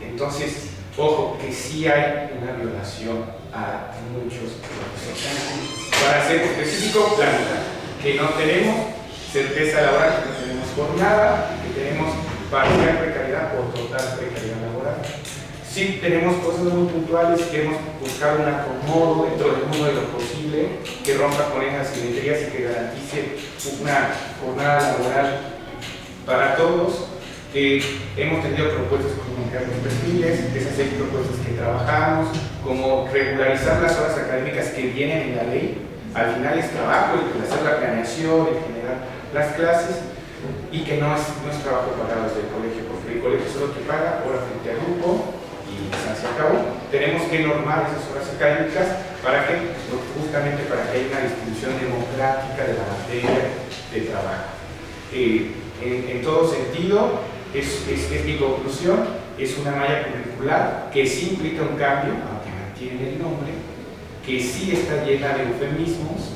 Entonces, ojo, que sí hay una violación a muchos profesionales. Para ser específico, la mitad, que no tenemos certeza laboral, que no tenemos jornada, que tenemos parcial precariedad o total precariedad laboral. Sí tenemos cosas muy puntuales, queremos buscar un acomodo dentro del mundo de lo posible, que rompa con esas simetrías y que garantice una jornada laboral para todos. Hemos tenido propuestas como cambiar los perfiles, esas 6 propuestas que trabajamos, como regularizar las horas académicas que vienen en la ley. Al final es trabajo, el hacer la planeación, el generar las clases, y que no es trabajo pagado desde el colegio, porque el colegio solo que paga hora frente al grupo y se acabó. Tenemos que normar esas horas académicas para que, justamente para que haya una distribución democrática de la materia de trabajo. En todo sentido, es mi conclusión, es una malla curricular que sí implica un cambio, aunque mantiene el nombre, que sí está llena de eufemismos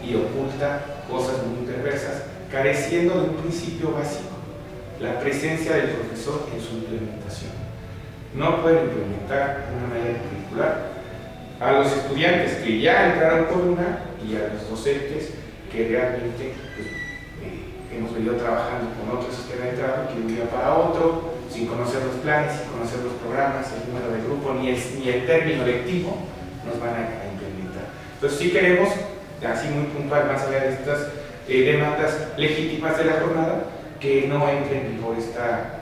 y oculta cosas muy perversas, careciendo de un principio básico, la presencia del profesor en su implementación. No pueden implementar una malla curricular a los estudiantes que ya entraron por una y a los docentes que realmente hemos venido trabajando con otro sistema de trabajo que de un día para otro, sin conocer los planes, sin conocer los programas, el número de grupo, ni el término lectivo, nos van a implementar. Entonces sí queremos, así muy puntual, más allá de estas demandas legítimas de la jornada, que no entre en vigor esta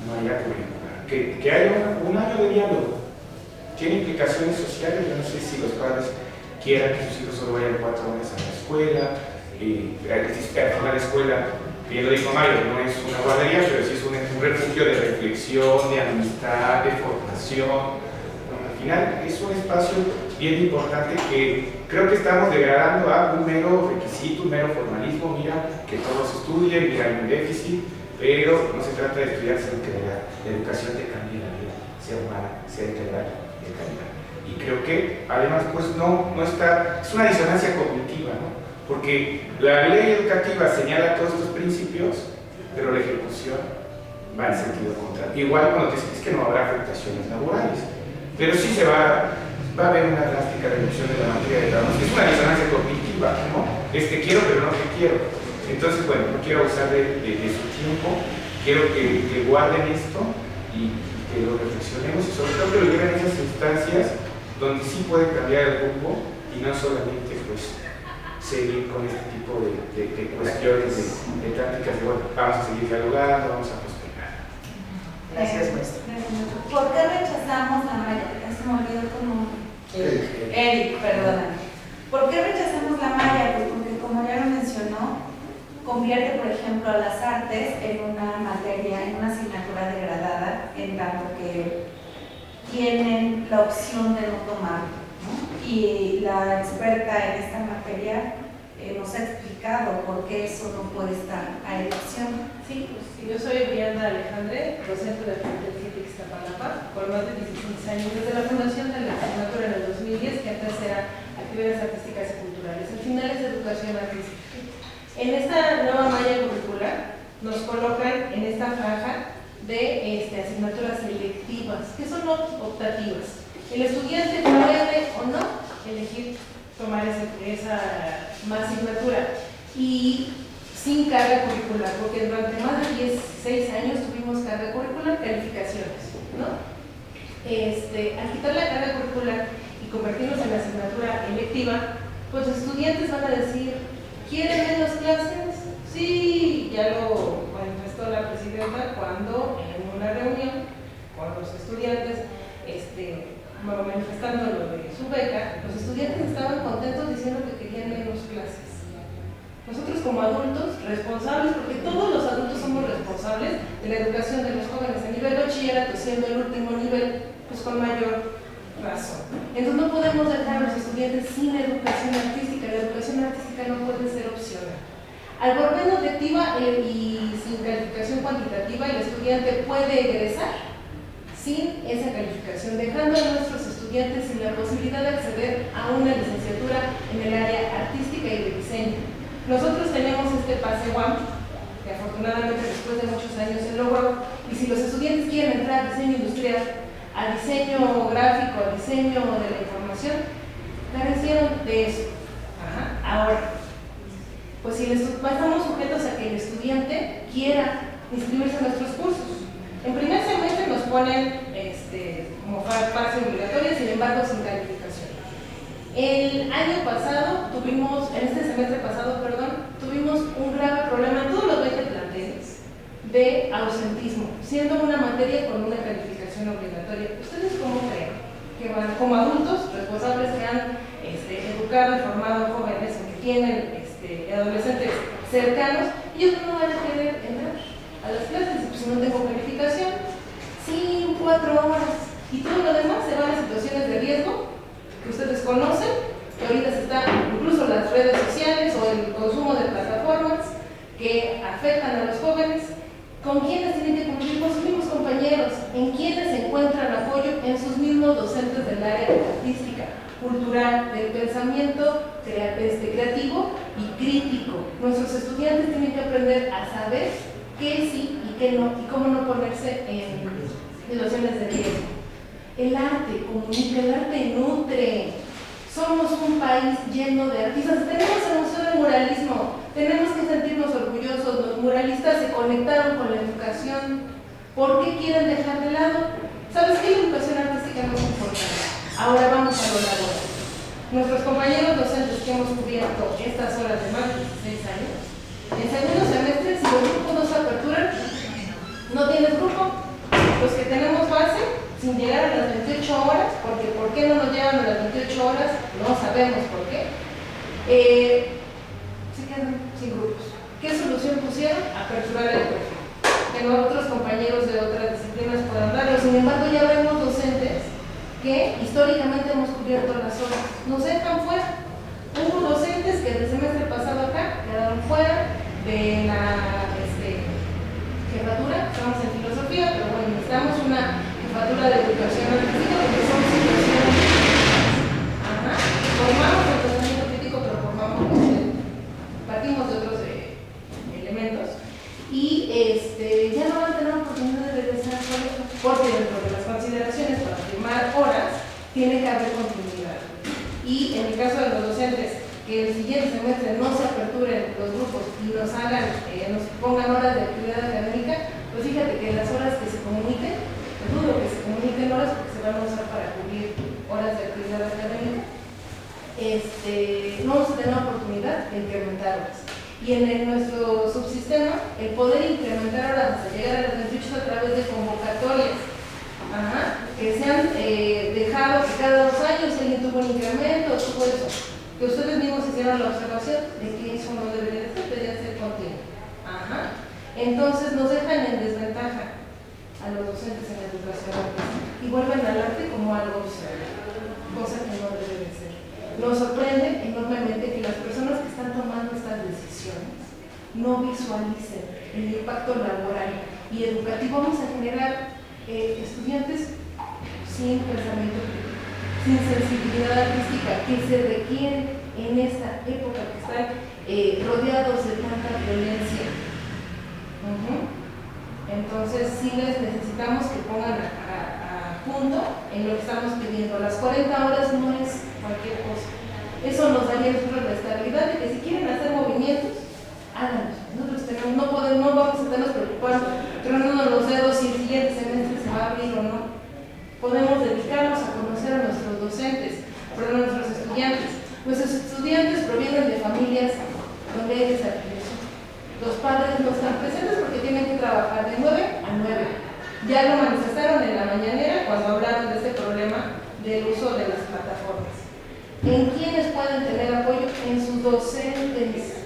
malla curricular, que haya un año de diálogo. Tiene implicaciones sociales. Yo no sé si los padres quieran que sus hijos solo vayan 4 horas a la escuela, a la escuela, bien lo dijo Mario, no es una guardería, pero sí es un refugio de reflexión, de amistad, de formación. Al final es un espacio bien importante que creo que estamos degradando a un mero requisito, un mero formalismo. Mira, que todos estudien, mira, hay un déficit, pero no se trata de estudiar, sino que la educación te cambie la vida, sea humana, sea integral, de calidad. Y creo que además pues no está, es una disonancia cognitiva, ¿no? Porque la ley educativa señala todos estos principios, pero la ejecución va en sentido contrario. Igual cuando te dices que no habrá afectaciones laborales, pero sí se va a haber una drástica reducción de la materia de trabajo. Es una disonancia cognitiva, ¿no? Quiero pero no te quiero. Entonces, bueno, no quiero abusar de su tiempo, quiero que guarden esto y que lo reflexionemos y sobre todo que lo lleven a esas instancias donde sí puede cambiar el rumbo y no solamente pues seguir con este tipo de cuestiones, de tácticas de, bueno, vamos a seguir dialogando, vamos a postergar. Gracias, maestra. ¿Por qué rechazamos la malla? Se me olvidó como... Eric, perdóname. ¿Por qué rechazamos la malla? Pues porque, como ya lo mencionó, convierte, por ejemplo, a las artes en una materia, en una asignatura degradada, en tanto que tienen la opción de no tomarlo, ¿no? Y la experta en esta materia nos ha explicado por qué eso no puede estar a elección. Sí, pues yo soy Brianda Alejandre, docente de Facultad de Ixtapalapa, por más de 16 años, desde la fundación de la asignatura en el 2010, que antes era actividades artísticas y culturales, al final es educación artística. En esta nueva malla curricular nos colocan en esta franja de asignaturas selectivas, que son optativas. El estudiante puede o no elegir tomar esa asignatura y sin carga curricular, porque durante más de 16 años tuvimos carga curricular, calificaciones, ¿no? Al quitar la carga curricular y convertirnos en la asignatura electiva, pues los estudiantes van a decir, ¿quieren menos clases? Sí, ya lo manifestó la presidenta cuando en una reunión con los estudiantes, manifestando lo de su beca, los estudiantes estaban contentos diciendo que querían menos clases. Nosotros como adultos, responsables, porque todos los adultos somos responsables de la educación de los jóvenes a nivel bachillerato, siendo el último nivel, pues con mayor razón. Entonces no podemos dejar a los estudiantes sin educación artística. La educación artística no puede ser opcional. Al volver objetiva y sin calificación cuantitativa, el estudiante puede egresar sin esa calificación, dejando a nuestros estudiantes sin la posibilidad de acceder a una licenciatura en el área artística y de diseño. Nosotros tenemos este pase UAM, que afortunadamente después de muchos años se logró, y si los estudiantes quieren a diseño gráfico, a diseño de la información, carecieron de eso. Ahora, pues si estamos sujetos a que el estudiante quiera inscribirse en nuestros cursos. En primer semestre nos ponen como fase obligatoria, sin embargo sin calificación. El año pasado en este semestre pasado, tuvimos un grave problema en todos los 20 planteles de ausentismo, siendo una materia con una calificación obligatoria. ¿Ustedes cómo creen que van, como adultos responsables que han educado y formado jóvenes o que tienen adolescentes cercanos, ellos no van a querer entrar a las clases? Pues si no tengo calificación, 4 horas, y todo lo demás se van a situaciones de riesgo que ustedes conocen, que ahorita se está, incluso las redes sociales o el consumo de plataformas que afectan a los jóvenes. ¿Con quiénes tienen que cumplir? Con sus mismos compañeros. ¿En quiénes encuentran apoyo? En sus mismos docentes del área artística, cultural, del pensamiento creativo y crítico. Nuestros estudiantes tienen que aprender a saber qué sí y qué no, y cómo no ponerse en situaciones de riesgo. El arte comunica, el arte nutre. Somos un país lleno de artistas. Tenemos el Museo del Muralismo. Tenemos que sentirnos orgullosos. Los muralistas se conectaron con la educación. ¿Por qué quieren dejar de lado? ¿Sabes qué? La educación artística no es importante. Ahora vamos a lo laboral. Nuestros compañeros docentes que hemos cubierto estas horas de más de 16 años, en segundo semestre, si los grupos no se aperturan, no tienes grupo. Los que tenemos base, sin llegar a las 28 horas, porque ¿por qué no nos llevan a las 28 horas? No sabemos por qué. Se quedan sin grupos. ¿Qué solución pusieron? Aperturar el perfil. Que otros compañeros de otras disciplinas puedan darlo. Sin embargo, ya vemos docentes que históricamente hemos cubierto las horas. Nos dejan fuera. Hubo docentes que el semestre pasado acá quedaron fuera de la jefatura. Estamos en filosofía, pero bueno, necesitamos una jefatura de educación artística porque son situaciones. Formamos el pensamiento crítico, pero partimos de otros elementos. Y ya no van a tener oportunidad de regresar por eso, porque dentro de las consideraciones para firmar horas tiene que haber continuidad. Y en el caso de los docentes, que el siguiente semestre no se aperturen los grupos y nos pongan horas de actividad académica, pues fíjate que las horas que se comuniquen, dudo que se comuniquen horas porque se van a usar para cubrir horas de actividad académica, no vamos a tener oportunidad de incrementarlas. Y en nuestro subsistema, el poder incrementar horas hasta llegar a las 28 a través de convocatorias, que se han dejado que cada 2 años alguien tuvo un incremento, tuvo eso, que ustedes mismos hicieron la observación de que eso no debería ser, debería ser continuo. Entonces nos dejan en desventaja a los docentes en la educación y vuelven al arte como algo opcional, cosa que no debe de ser. Nos sorprende enormemente que las personas que están tomando estas decisiones no visualicen el impacto laboral y educativo. Vamos a generar estudiantes sin pensamiento crítico, sin sensibilidad artística, que se requiere en esta época que están rodeados de tanta violencia. Entonces sí les necesitamos que pongan a punto en lo que estamos pidiendo. Las 40 horas no es cualquier cosa. Eso nos daría la estabilidad de que si quieren hacer movimientos, háganlos. Nosotros no vamos a estarnos preocupando, tronando los dedos si el siguiente semestre se va a abrir o no. Podemos dedicarnos a conocer a nuestros docentes, a nuestros estudiantes. Nuestros estudiantes provienen de familias donde hay desafiliación. Los padres no están presentes porque tienen que trabajar de 9 a 9. Ya lo manifestaron en la mañanera cuando hablaron de este problema del uso de las plataformas. ¿En quiénes pueden tener apoyo? En sus docentes.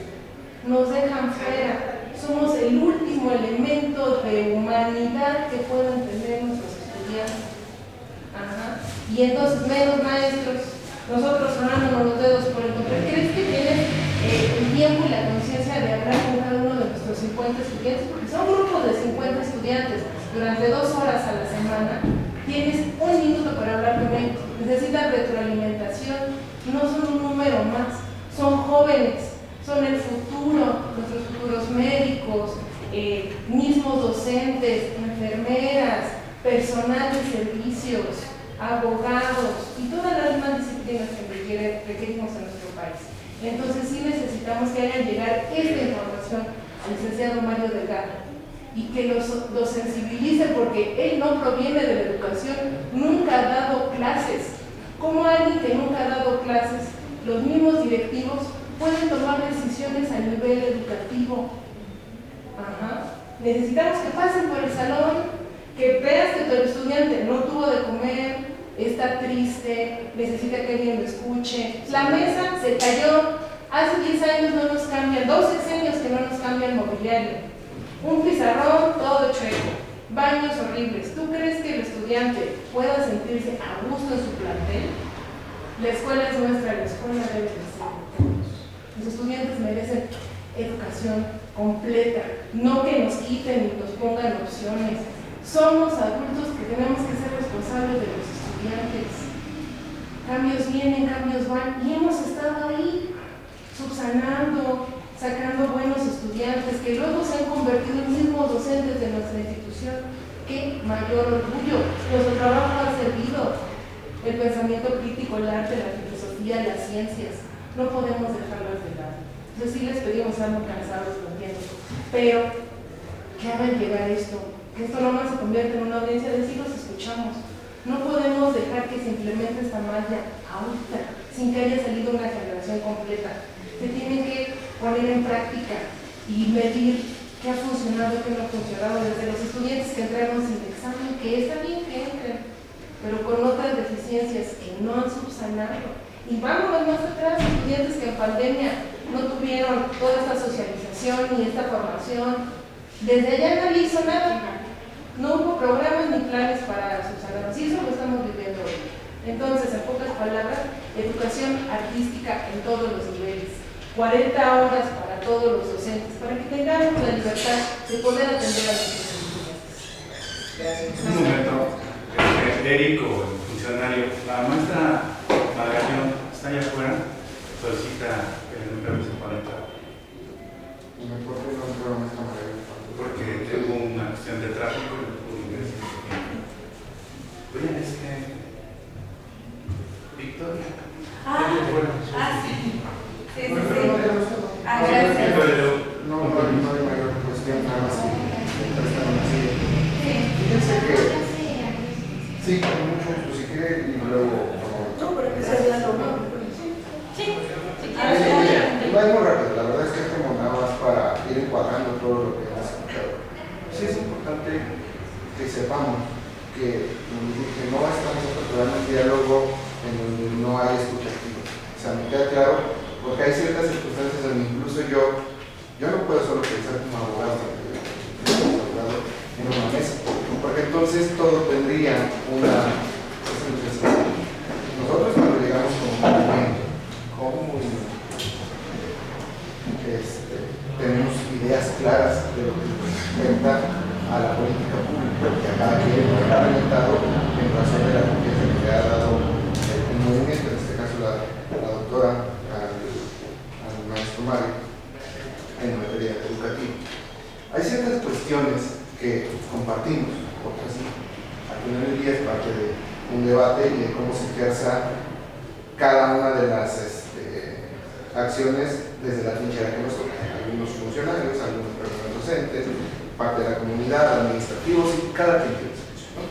Nos dejan fuera. Somos el último elemento de humanidad que pueden tener nuestros estudiantes. Y entonces menos maestros. Nosotros sonándonos los dedos por el papel. ¿Crees que tienes el tiempo y la conciencia de hablar con cada uno de nuestros 50 estudiantes? Porque son grupos de 50 estudiantes durante 2 horas a la semana. Tienes 1 minuto para hablar con ellos. Necesitan retroalimentación. No son un número más. Son jóvenes. Son el futuro. Nuestros futuros médicos, mismos docentes, enfermeras, personal personal de servicios, abogados y todas las demás disciplinas que requerimos en nuestro país. Entonces sí necesitamos que hagan llegar esta información al licenciado Mario Delgado y que los sensibilicen, porque él no proviene de la educación, nunca ha dado clases. ¿Cómo alguien que nunca ha dado clases, los mismos directivos, pueden tomar decisiones a nivel educativo? Necesitamos que pasen por el salón, que veas que tu estudiante no tuvo de comer, está triste, necesita que alguien lo escuche. La mesa se cayó, hace 10 años no nos cambian, 12 años que no nos cambia el mobiliario. Un pizarrón todo chueco, baños horribles. ¿Tú crees que el estudiante pueda sentirse a gusto en su plantel? La escuela es nuestra, la escuela debe de ser de todos. Los estudiantes merecen educación completa, no que nos quiten y nos pongan opciones. Somos adultos que tenemos que ser responsables de los estudiantes. Cambios vienen, cambios van, y hemos estado ahí subsanando, sacando buenos estudiantes que luego se han convertido en mismos docentes de nuestra institución. ¡Qué mayor orgullo! Nuestro trabajo ha servido. El pensamiento crítico, el arte, la filosofía, las ciencias, no podemos dejarlas de lado. Entonces sí les pedimos, estamos cansados, lo entiendo, pero que hagan llegar esto, que esto no más se convierta en una audiencia de sí los escuchamos. No podemos dejar que se implemente esta malla ahorita, sin que haya salido una generación completa. Se tiene que poner en práctica y medir qué ha funcionado, qué no ha funcionado, desde los estudiantes que entraron sin examen, que está bien que entren, pero con otras deficiencias que no han subsanado. Y vámonos más atrás, estudiantes que en pandemia no tuvieron toda esta socialización ni esta formación. Desde allá nadie hizo nada. No hubo programas ni planes para subsanar. Y eso lo estamos viviendo hoy. Entonces, en pocas palabras, educación artística en todos los niveles. 40 horas para todos los docentes, para que tengamos la libertad de poder atender a nuestros estudiantes. Gracias. Un momento, Eric o el funcionario, la maestra Magallón está allá afuera, solicita que le den permiso para entrar. ¿Por qué no entró a esta manera? Porque tengo una cuestión de tráfico y no puedo ingresar. Oye, Victoria. Sí. Sí, sí, sí. Gracias. No hay mayor cuestión, nada más que fíjense que sí, con mucho gusto, si quiere, y luego No, pero que sea hablando, ¿no? Sí. va a ir muy rápido, la verdad es que es como nada más para ir encuadrando todo lo que hemos escuchado. Sí es importante que sepamos que no estamos aperturando un diálogo en donde no hay escucha activa. O sea, me queda claro, porque hay ciertas circunstancias donde incluso yo no puedo solo pensar como abogado en una mesa, porque entonces todo tendría una... Nosotros cuando llegamos como movimiento, tenemos ideas claras de lo que representa a la política pública que a cada quien nos ha orientado en razón de la confianza que le ha dado el movimiento, en este caso la doctora al maestro Mario, en materia educativa. Hay ciertas cuestiones que compartimos, porque así, al final del día es parte de un debate y de cómo se ejerza cada una de las acciones desde la trinchera que nos toca. Algunos funcionarios, algunos personas docentes, parte de la comunidad, administrativos y cada quien tiene su función, ¿no?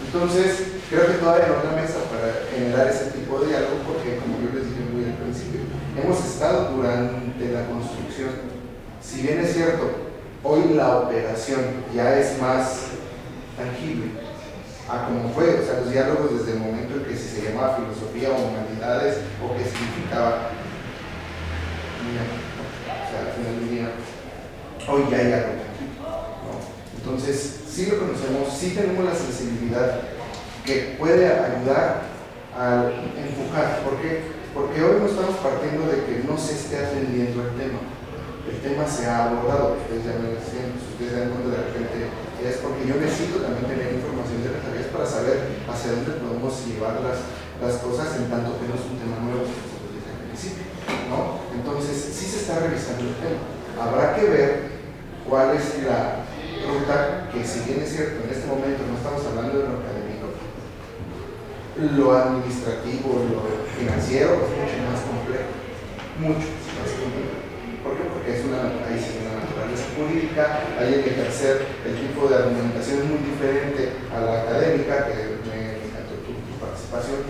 Entonces, creo que todavía no es la mesa para generar ese tipo de diálogo porque, como yo les dije muy al principio, hemos estado durante la construcción. Si bien es cierto, hoy la operación ya es más tangible a como fue, o sea, los diálogos desde el momento en que si se llamaba filosofía o humanidades o qué significaba, o sea, al final del día, hoy ya hay algo, ¿no? Entonces, sí lo conocemos, sí tenemos la sensibilidad que puede ayudar a empujar. ¿Por qué? Porque hoy no estamos partiendo de que no se esté atendiendo el tema. El tema se ha abordado, ustedes ya me lo decían, ustedes se dan cuenta de repente, es porque yo necesito también tener información de las áreas para saber hacia dónde podemos llevar las cosas en tanto que no es un tema nuevo, desde el principio, ¿no? Entonces, sí se está revisando el tema. Habrá que ver cuál es la ruta que, si bien es cierto, en este momento no estamos hablando de lo académico, lo administrativo, lo financiero es mucho más complejo, mucho más complejo. ¿Por qué? Porque ahí sí es una naturaleza jurídica, ahí el ejercer el tipo de argumentación es muy diferente a la académica, que me encantó tu participación.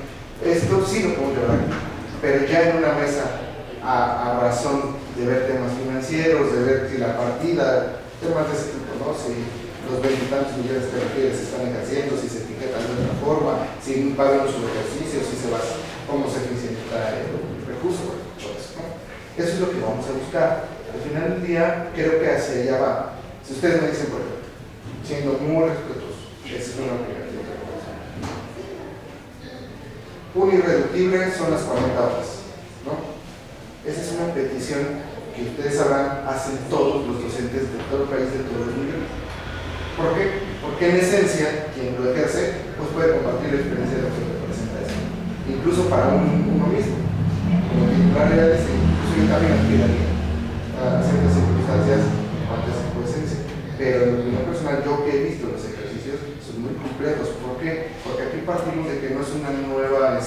Esto sí lo podemos llevar aquí, pero ya en una mesa a razón de ver temas financieros, de ver si la partida, temas de ese tipo, ¿no? Si los 20 y tantos millones que refieres se están ejerciendo, si se etiquetan de otra forma, si pagan su ejercicio, si se va, cómo se eficienta el recurso, bueno, todo eso, ¿no? Eso es lo que vamos a buscar. Al final del día, creo que hacia allá va. Si ustedes me dicen, por ejemplo, siendo muy respetuosos, esa es una opinión. Un irreductible son las 40 horas, ¿no? Esa es una petición que ustedes sabrán, hacen todos los docentes de todo el país, de todos los niveles. ¿Por qué? Porque en esencia, quien lo ejerce, pues puede compartir la experiencia de lo que representa eso. Incluso para uno mismo. Como titular real, incluso yo también aspiraría a ciertas circunstancias antes de su esencia. Pero en mi opinión personal, yo que he visto los ejercicios son muy complejos. ¿Por qué? Porque aquí partimos de que no es una nueva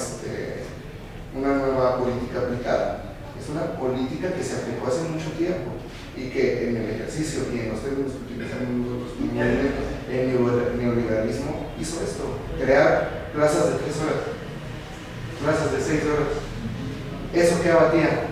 política aplicada. Es una política que se aplicó hace mucho tiempo y que en el ejercicio y en los términos que utilizamos nosotros como movimiento, el neoliberalismo hizo esto: crear plazas de 3 horas, plazas de 6 horas. ¿Eso qué abatía?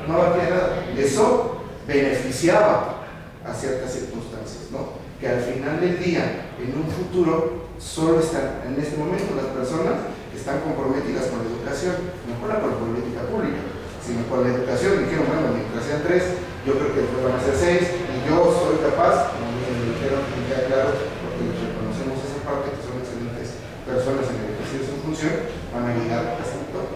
No abatía nada. Eso beneficiaba a ciertas circunstancias, ¿no? Que al final del día, en un futuro, solo están, en este momento, las personas que están comprometidas con la educación, no con la política pública, sino con la educación. Dijeron, bueno, mientras sean 3, yo creo que después van a ser 6, y yo soy capaz, como me dijeron, que queda claro, porque les reconocemos esa parte, que son excelentes personas en el ejercicio de su función, van a llegar a ese sector.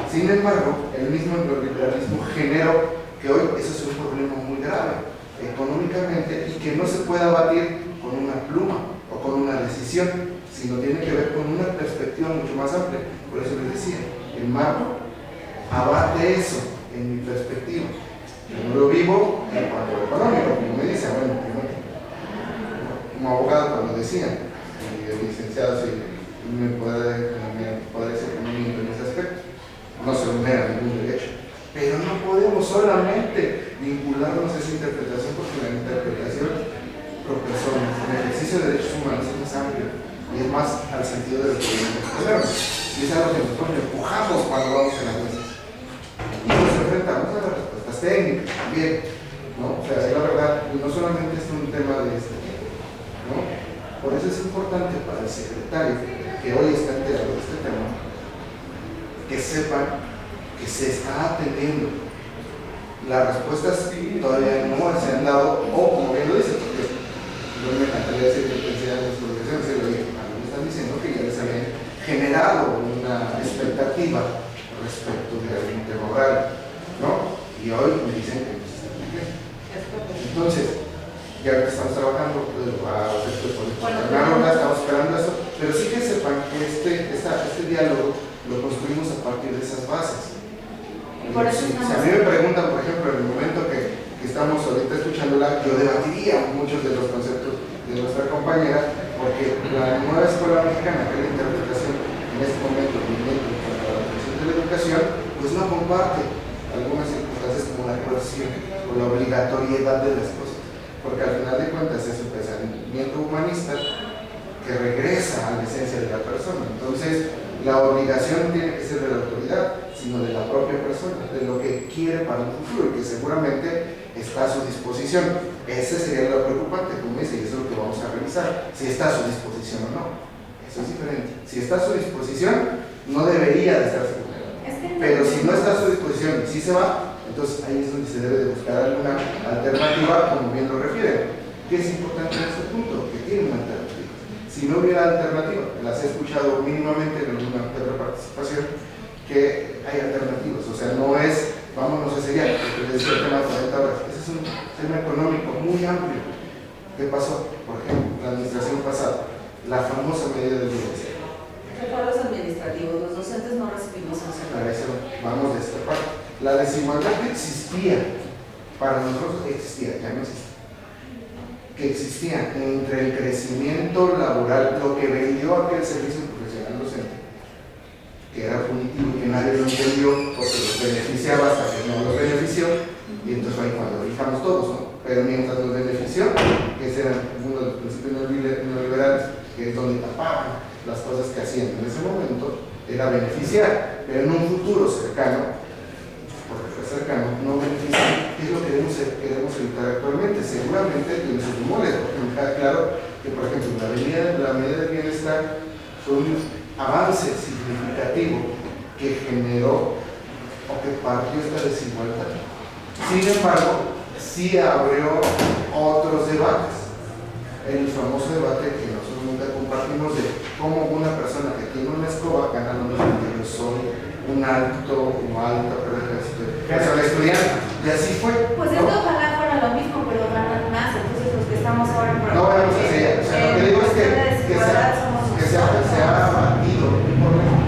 Sin embargo, el mismo neoliberalismo generó que hoy eso es un problema muy grave económicamente y que no se puede abatir con una pluma o con una decisión, sino tiene que ver con una perspectiva mucho más amplia. Por eso les decía, el marco abate eso en mi perspectiva. Yo no lo vivo en cuanto a lo económico, como me dicen, bueno, primero, como abogado cuando decían, y el licenciado sí me puede decir económico en ese aspecto, no se vulnera ningún derecho, pero no podemos solamente vincularnos a esa interpretación, porque la interpretación por personas, el ejercicio de derechos humanos es más amplio y es más al sentido de lo que tenemos. Y es algo que nosotros empujamos cuando vamos en las mesas. Y nos enfrentamos a las respuestas técnicas también, ¿no? O sea, la verdad, no solamente es un tema de este tipo, ¿no? Por eso es importante para el secretario que hoy está enterado de este tema, que sepan que se está atendiendo. Las respuestas todavía no se han dado, o como bien lo dice, porque yo me encantaría decir que pensé en las publicaciones, pero me están diciendo que ya les habían generado una expectativa respecto de algún tema oral, ¿no? Y hoy me dicen que no se está cumpliendo. Entonces, ya que estamos trabajando a efectos políticos, estamos esperando eso, pero sí que sepan que este diálogo lo construimos a partir de esas bases. Si a mí me preguntan, por ejemplo, en el momento que estamos ahorita escuchándola, yo debatiría muchos de los conceptos de nuestra compañera, porque la nueva escuela mexicana, que es la interpretación en este momento del movimiento para la atención de la educación, pues no comparte algunas circunstancias como la coerción o la obligatoriedad de las cosas, porque al final de cuentas es un pensamiento humanista que regresa a la esencia de la persona. Entonces, la obligación no tiene que ser de la autoridad, sino de la propia persona, de lo que quiere para un futuro y que seguramente está a su disposición. Ese sería lo preocupante, como dice, y eso es lo que vamos a revisar, si está a su disposición o no. Eso es diferente. Si está a su disposición, no debería de estarse vulnerando. Pero si no está a su disposición y si se va, entonces ahí es donde se debe de buscar alguna alternativa, como bien lo refieren. ¿Qué es importante en este punto? Que tiene una alternativa. Si no hubiera alternativa, las he escuchado mínimamente en alguna otra participación, que hay alternativas, o sea, no es vámonos a seguir, porque les decía el tema de 40 horas. Ese es un tema económico muy amplio. ¿Qué pasó? Por ejemplo, la administración pasada, la famosa medida de violencia. Recuerdos administrativos, los docentes no recibimos sanción. Para eso vamos de esta parte. La desigualdad que existía, para nosotros existía, ya no existe. Que existía entre el crecimiento laboral, lo que vendió aquel servicio profesional docente, que era punitivo y que nadie lo entendió porque los beneficiaba hasta que no los benefició, y entonces fue ahí cuando fijamos todos, ¿no? Pero mientras los benefició, que ese era uno de los principios neoliberales, que es donde tapaban las cosas que hacían en ese momento, era beneficiar, pero en un futuro cercano, porque fue cercano, no beneficia, ¿qué es lo que queremos evitar actualmente? Seguramente, y nos sumóles, porque me queda claro que, por ejemplo, la medida del bienestar fue un avance significativo que generó o que partió esta desigualdad. Sin embargo, sí abrió otros debates. El famoso debate que nosotros nunca compartimos de cómo una persona que tiene una escoba gana lo mismo que yo soy un alta persona estudiante. Y así fue. Pues ¿no? esto ojalá fuera lo mismo, pero ganan más. Entonces los que estamos ahora en No vamos a hacer, o sea, lo que digo es que se ha abatido un problema.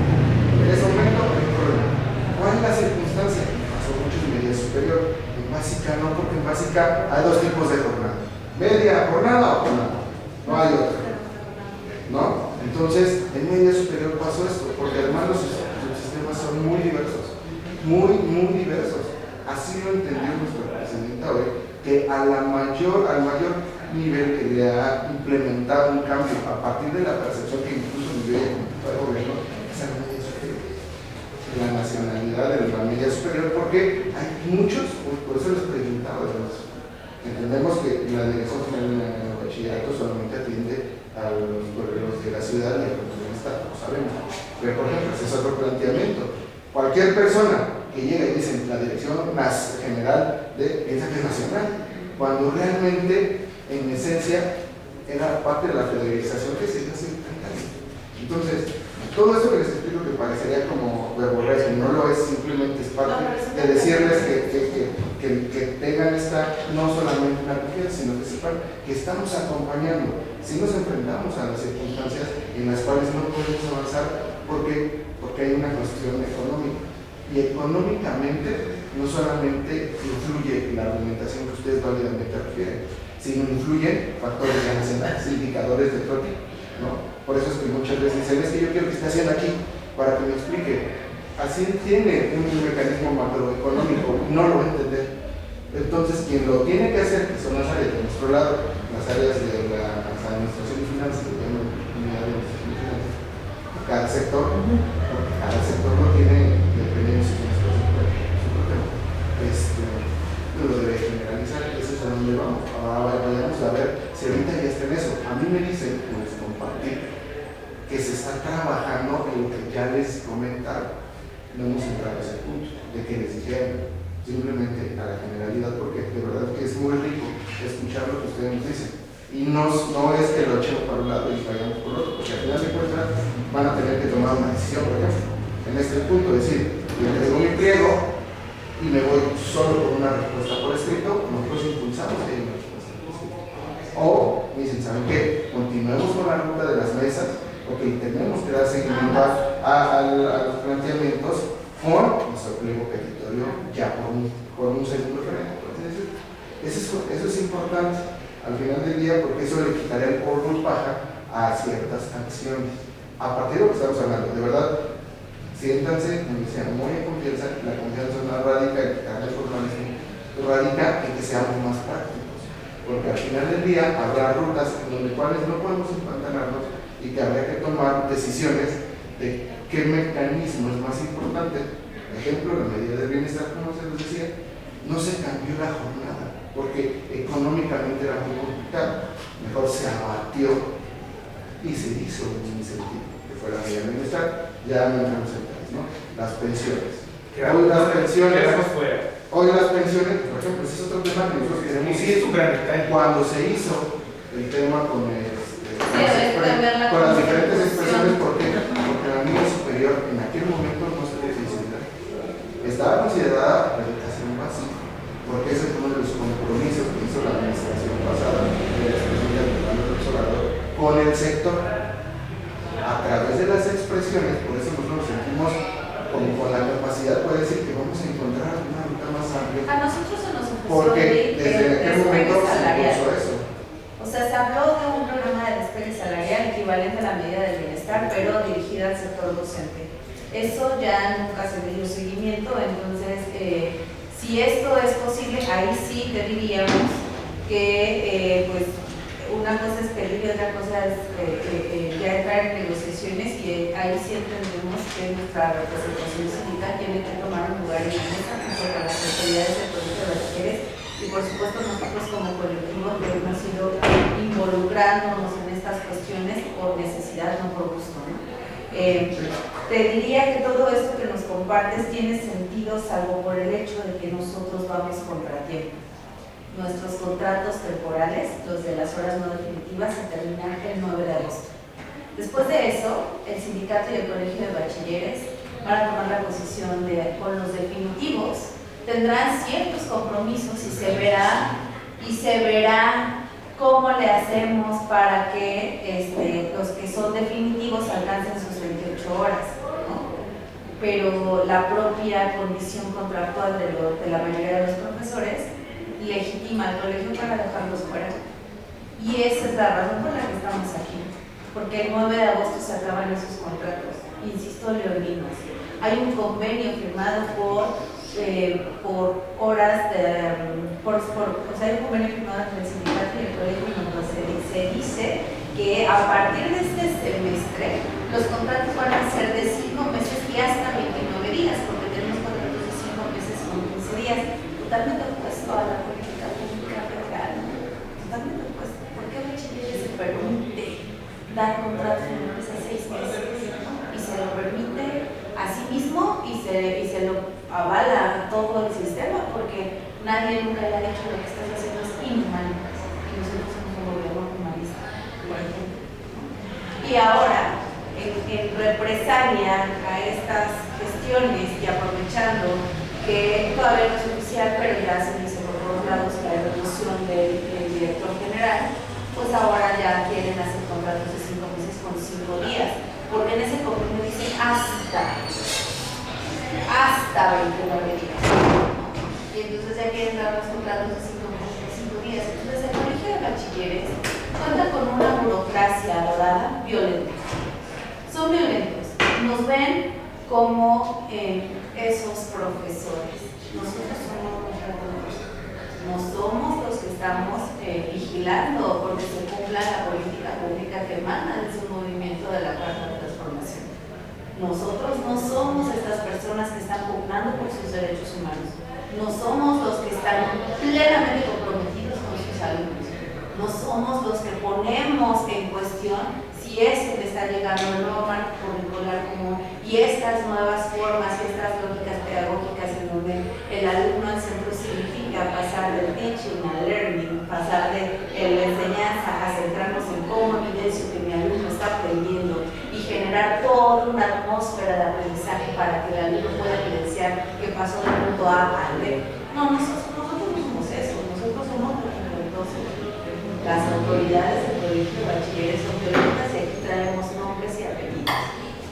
En ese momento hay un problema. ¿Cuál es la circunstancia? Pasó mucho en media superior. En básica no, porque en básica hay dos tipos de jornada. Media jornada o jornada. No hay otra. ¿No? Entonces, en media superior pasó esto, porque además los sistemas son muy diversos. Muy diversos. Así lo entendió nuestra presidenta hoy, que al mayor nivel que le ha implementado un cambio a partir de la percepción que incluso vivió el gobierno, es a la media superior. La nacionalidad de la media superior, porque hay muchos, por eso les preguntaba, entendemos que la Dirección General de Bachillerato solamente atiende a los pueblos de la ciudad y a los del estado, lo sabemos. Pero, por ejemplo, ese es otro planteamiento. Cualquier persona que llega y dice la Dirección General piensa que es nacional, cuando realmente, en esencia, era parte de la federalización que se hizo hace 30 años. Entonces, todo eso que les explico que parecería como verborrea, y no lo es, simplemente es parte de decirles que tengan no solamente una confianza, sino que sepan que estamos acompañando. Si nos enfrentamos a las circunstancias en las cuales no podemos avanzar porque hay una cuestión económica. Y económicamente no solamente influye la argumentación que ustedes válidamente refieren, sino influyen factores indicadores de otro tipo, ¿no? Por eso es que muchas veces dicen, es que yo quiero que esté haciendo aquí para que me explique. Así tiene un mecanismo macroeconómico, no lo va a entender. Entonces, quien lo tiene que hacer, que son las áreas de nuestro lado, las áreas de la administración y finanzas, que llaman unidad de administración y finanzas, cada sector, porque cada sector lo tiene, dependiendo si tiene su problema. Lo debe generalizar, eso es a donde vamos. Ahora vayamos a ver si ahorita ya está en eso. A mí me dicen, pues compartir, que se está trabajando en lo que ya les comentaron. No hemos entrado a ese punto de que les dijeron, simplemente a la generalidad, porque de verdad que es muy rico escuchar lo que ustedes nos dicen. Y no es que lo echemos para un lado y vayamos por otro, porque al final de cuentas van a tener que tomar una decisión, por ejemplo, en este punto, decir, yo tengo mi pliego y me voy solo con una respuesta por escrito, nosotros impulsamos que haya una respuesta por escrito. O dicen, ¿saben qué? Continuemos con la ruta de las mesas, porque tenemos que dar seguimiento a los planteamientos con nuestro pliego petitorio ya por un segundo referendo. Eso es importante al final del día, porque eso le quitaría el polvo y paja a ciertas acciones. A partir de lo que estamos hablando, de verdad, siéntanse, me sean muy en confianza, la confianza no radica en quitarle el formalismo, radica en que seamos más prácticos, porque al final del día habrá rutas en donde cuales no podemos empantanarnos y que habrá que tomar decisiones de qué mecanismo es más importante. Por ejemplo, la medida de bienestar, como se les decía, no se cambió la jornada, porque económicamente era muy complicado, mejor se abatió y se hizo un incentivo, que fue la medida de bienestar. Ya no entramos en detalles, ¿no? Las pensiones. Hoy las pensiones, por ejemplo, ese es otro tema que nosotros queremos ir. Cuando se hizo el tema con las diferentes expresiones, ¿por qué? Porque la medida superior en aquel momento no se consideraba. Estaba considerada la educación básica, porque ese fue uno de los compromisos que hizo la administración pasada de la expresión de con el sector. A través de las expresiones, por eso nosotros nos sentimos con la capacidad, puede decir que vamos a encontrar una ruta más amplia. A nosotros se nos ofreció porque desde aquel momento se impuso eso. O sea, se habló de un programa de despegue salarial equivalente a la medida del bienestar, pero dirigida al sector docente. Eso ya nunca se le dio seguimiento, entonces si esto es posible, ahí sí te diríamos que pues una cosa es pedir y otra cosa es ya entrar en negociaciones, y ahí sí entendemos que nuestra representación sindical tiene que tomar un lugar en la mesa junto con las autoridades del Colegio de Bachilleres, y por supuesto nosotros como colectivo hemos ido involucrándonos en estas cuestiones por necesidad, no por gusto, ¿no? Te diría que todo esto que nos compartes tiene sentido salvo por el hecho de que nosotros vamos contratiempo. Nuestros contratos temporales, los de las horas no definitivas, se terminan el 9 de agosto. Después de eso, el sindicato y el Colegio de Bachilleres van a tomar la posición con los definitivos, tendrán ciertos compromisos y se verá cómo le hacemos para que los que son definitivos alcancen sus 28 horas, ¿no? Pero la propia condición contractual de la mayoría de los profesores legitima al colegio para dejarlos fuera. Y esa es la razón por la que estamos aquí, porque el 9 de agosto se acaban esos contratos, insisto, leoninos. Hay un convenio firmado por horas hay un convenio firmado entre el sindicato y el colegio, donde se dice que a partir de este semestre los contratos van a ser de 5 meses y hasta 29 días, porque tenemos contratos de 5 meses con 15 días, totalmente opuesto a la política pública federal, totalmente opuesto. ¿Por qué Bachilleres se permite dar contratos menores a 6 meses? Y se lo permite a sí mismo y se lo avala todo el sistema, porque nadie nunca le ha dicho lo que estás haciendo es inhumano, y nosotros somos un gobierno humanista, por ejemplo. Y ahora, en represalia a estas gestiones y aprovechando que todavía no es oficial, pero ya se dice por todos lados que hay reducción del director general, pues ahora ya quieren hacer contratos de 5 meses con 5 días, porque en ese convenio dice hasta 29 días, ¿no? Y entonces ya quieren dar los contratos de 5 meses con 5 días. Entonces el Colegio de Bachilleres cuenta con una burocracia dorada violenta. Son violentos, nos ven como esos profesores. Nosotros somos los rectores, no somos los que estamos vigilando porque se cumpla la política pública que emana de su movimiento de la Cuarta Transformación. Nosotros no somos estas personas que están pugnando por sus derechos humanos, no somos los que están plenamente comprometidos con sus alumnos, no somos los que ponemos en cuestión si es que te está llegando el nuevo marco curricular común y estas nuevas formas y estas lógicas pedagógicas en donde el alumno al centro significa pasar del teaching al learning, pasar de la enseñanza a centrarnos en cómo evidencio que mi alumno está aprendiendo y generar toda una atmósfera de aprendizaje para que el alumno pueda evidenciar que pasó del punto A al B. No, nosotros no somos eso, nosotros somos entonces las autoridades del Colegio de Bachilleres son violentas y aquí traemos nombres y apellidos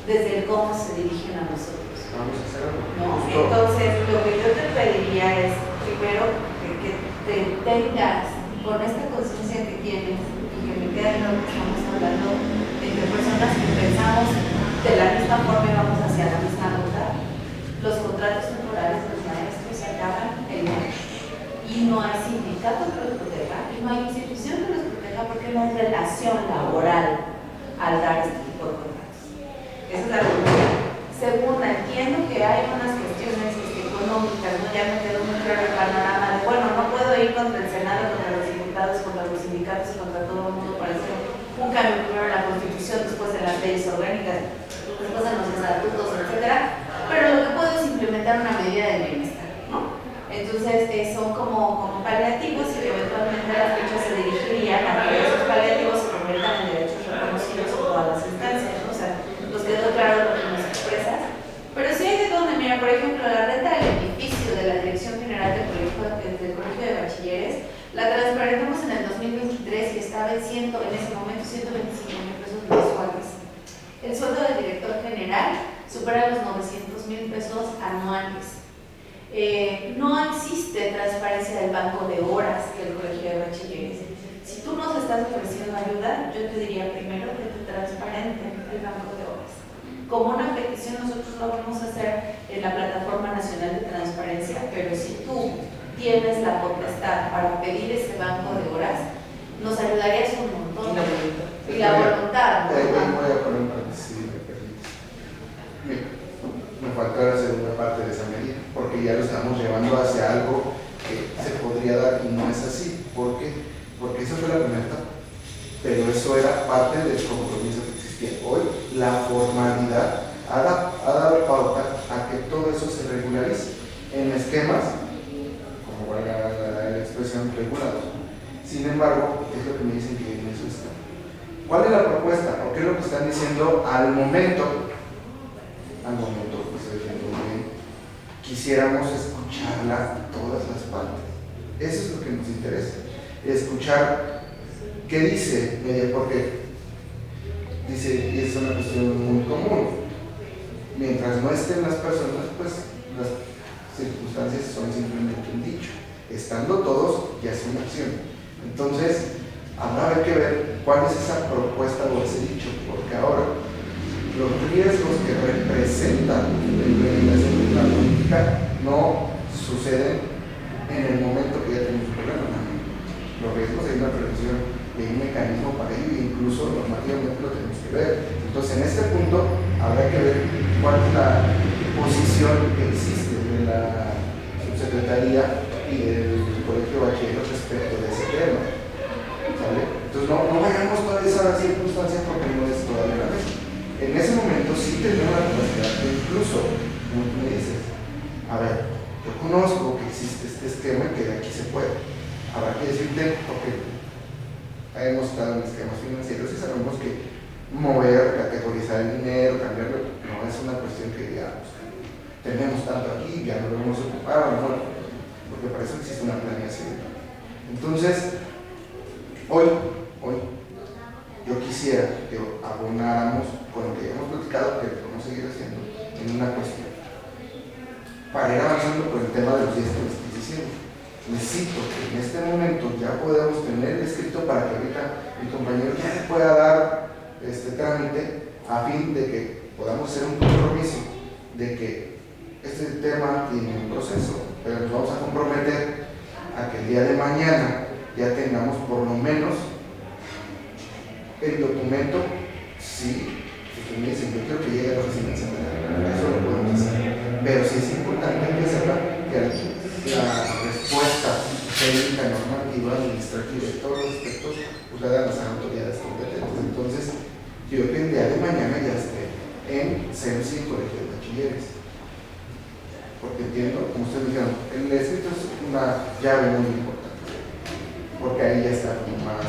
desde el cómo se dirigen a nosotros. Vamos a hacer algo. ¿No? Entonces, lo que yo te pediría es, primero, que te tengas con esta conciencia que tienes y que me queda claro que estamos hablando entre personas que pensamos de la misma forma y vamos hacia la misma ruta. Los contratos temporales de los maestros se acaban el mes y no hay sindicato que los proteja y no hay institución que los proteja porque no hay relación laboral al dar este tipo de contratos. Esa es la primera. Segunda, entiendo que hay unas cuestiones económicas, ¿no? Ya me quedó muy claro el panorama de, bueno, no puedo ir contra el Senado, contra los diputados, contra los sindicatos y contra todo el mundo para hacer un cambio primero en la Constitución, después en las leyes orgánicas, después en los estatutos, etcétera. Pero lo que puedo es implementar una medida de bienestar, ¿no? Entonces, son como paliativos y eventualmente la fecha se dirigiría a que esos paliativos se conviertan en derechos reconocidos por todas las instancias, ¿no? O sea, nos quedó claro lo que nos expresas. Pero sí hay de dónde, mira, por ejemplo, la renta del edificio de la Dirección General del Colegio de Bachilleres la transparentamos en el 2023 y estaba en ese momento 125,000 pesos mensuales. El sueldo del director general supera los 900,000 pesos anuales. No existe transparencia del banco de horas del Colegio de Bachilleres. Si tú nos estás ofreciendo ayuda, yo te diría primero que te transparenten el banco de horas. Como una petición, nosotros lo vamos a hacer en la Plataforma Nacional de Transparencia, pero si tú tienes la potestad para pedir ese banco de horas, nos ayudarías un montón. Y la voluntad. Voy a poner un paréntesis, si me permites. Me faltó la segunda parte de esa medida, porque ya lo estamos llevando hacia algo que se podría dar y no es así. ¿Por qué? Porque eso fue la primera etapa, pero eso era parte del compromiso que existía. Hoy la formalidad ha dado pauta a que todo eso se regularice en esquemas, como valga la expresión, regulados. Sin embargo, es lo que me dicen que en eso está. ¿Cuál es la propuesta? ¿O qué es lo que están diciendo al momento? Pues diciendo bien, quisiéramos escucharla todas las partes. Eso es lo que nos interesa. Escuchar qué dice media, porque dice, y es una cuestión muy común, mientras no estén las personas, pues las circunstancias son simplemente un dicho. Estando todos, ya es una acción. Entonces, habrá que ver cuál es esa propuesta o ese dicho, porque ahora los riesgos que representan la implementación de la política no suceden en el momento que ya tenemos un problema. Los riesgos hay una prevención y hay un mecanismo para ello, e incluso normativamente lo tenemos que ver. Entonces, en este punto habrá que ver cuál es la posición que existe de la subsecretaría y del colegio bachiller respecto de ese tema. ¿Sale? Entonces, no vayamos toda esa circunstancia porque no es todavía la vez. En ese momento sí tenemos la capacidad de incluso, como tú me dices, a ver, yo conozco que existe este esquema y que de aquí se puede. Habrá que decirte, porque hemos estado en esquemas financieros y sabemos que mover, categorizar el dinero, cambiarlo, no es una cuestión que digamos, tenemos tanto aquí, ya no lo vamos a ocupar, no, porque para eso existe una planeación. Entonces, hoy, yo quisiera que abonáramos con lo que hemos platicado, que lo podemos seguir haciendo, en una cuestión. Para ir avanzando por el tema de los 10 que me estoy diciendo. Necesito que en este momento ya podamos tener escrito para que ahorita mi compañero ya le pueda dar este trámite a fin de que podamos hacer un compromiso de que este tema tiene un proceso, pero nos vamos a comprometer a que el día de mañana ya tengamos por lo menos el documento. Sí, que me dicen, yo quiero que llegue a la oficina central, eso lo podemos hacer, pero sí es importante que sepan que la respuesta técnica, normativa, administrativa y todos los aspectos pues la dan las autoridades competentes. Entonces, yo que el día de mañana ya esté en CEMSI, Colegio de Bachilleres, porque entiendo, como ustedes dijeron, el escrito es una llave muy importante, porque ahí ya está como más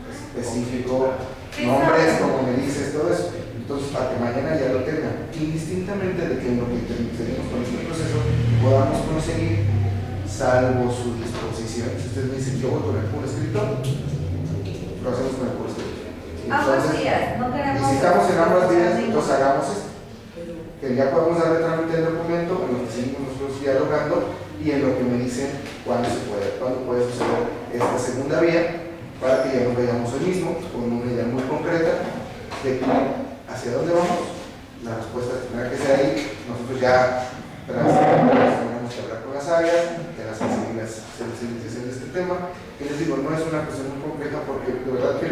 específico, nombres, como me dices, todo eso. Entonces, para que mañana ya lo tengan, indistintamente de que en lo que seguimos con este proceso podamos conseguir, salvo su disposición. Si ustedes me dicen, yo voy con el puro escrito, lo hacemos con el puro escrito. Ambos días, no queremos. Y si estamos en ambos días, entonces hagamos esto. Que ya podemos darle trámite al documento, en lo que seguimos nosotros dialogando y en lo que me dicen cuándo se puede, cuándo puede suceder esta segunda vía, para que ya nos vayamos hoy mismo con una idea muy concreta de hacia dónde vamos. La respuesta tendrá que ser ahí. Nosotros ya tenemos que hablar con las áreas, que la sensibilización de este tema. Y les digo, no es una cuestión muy compleja porque de verdad que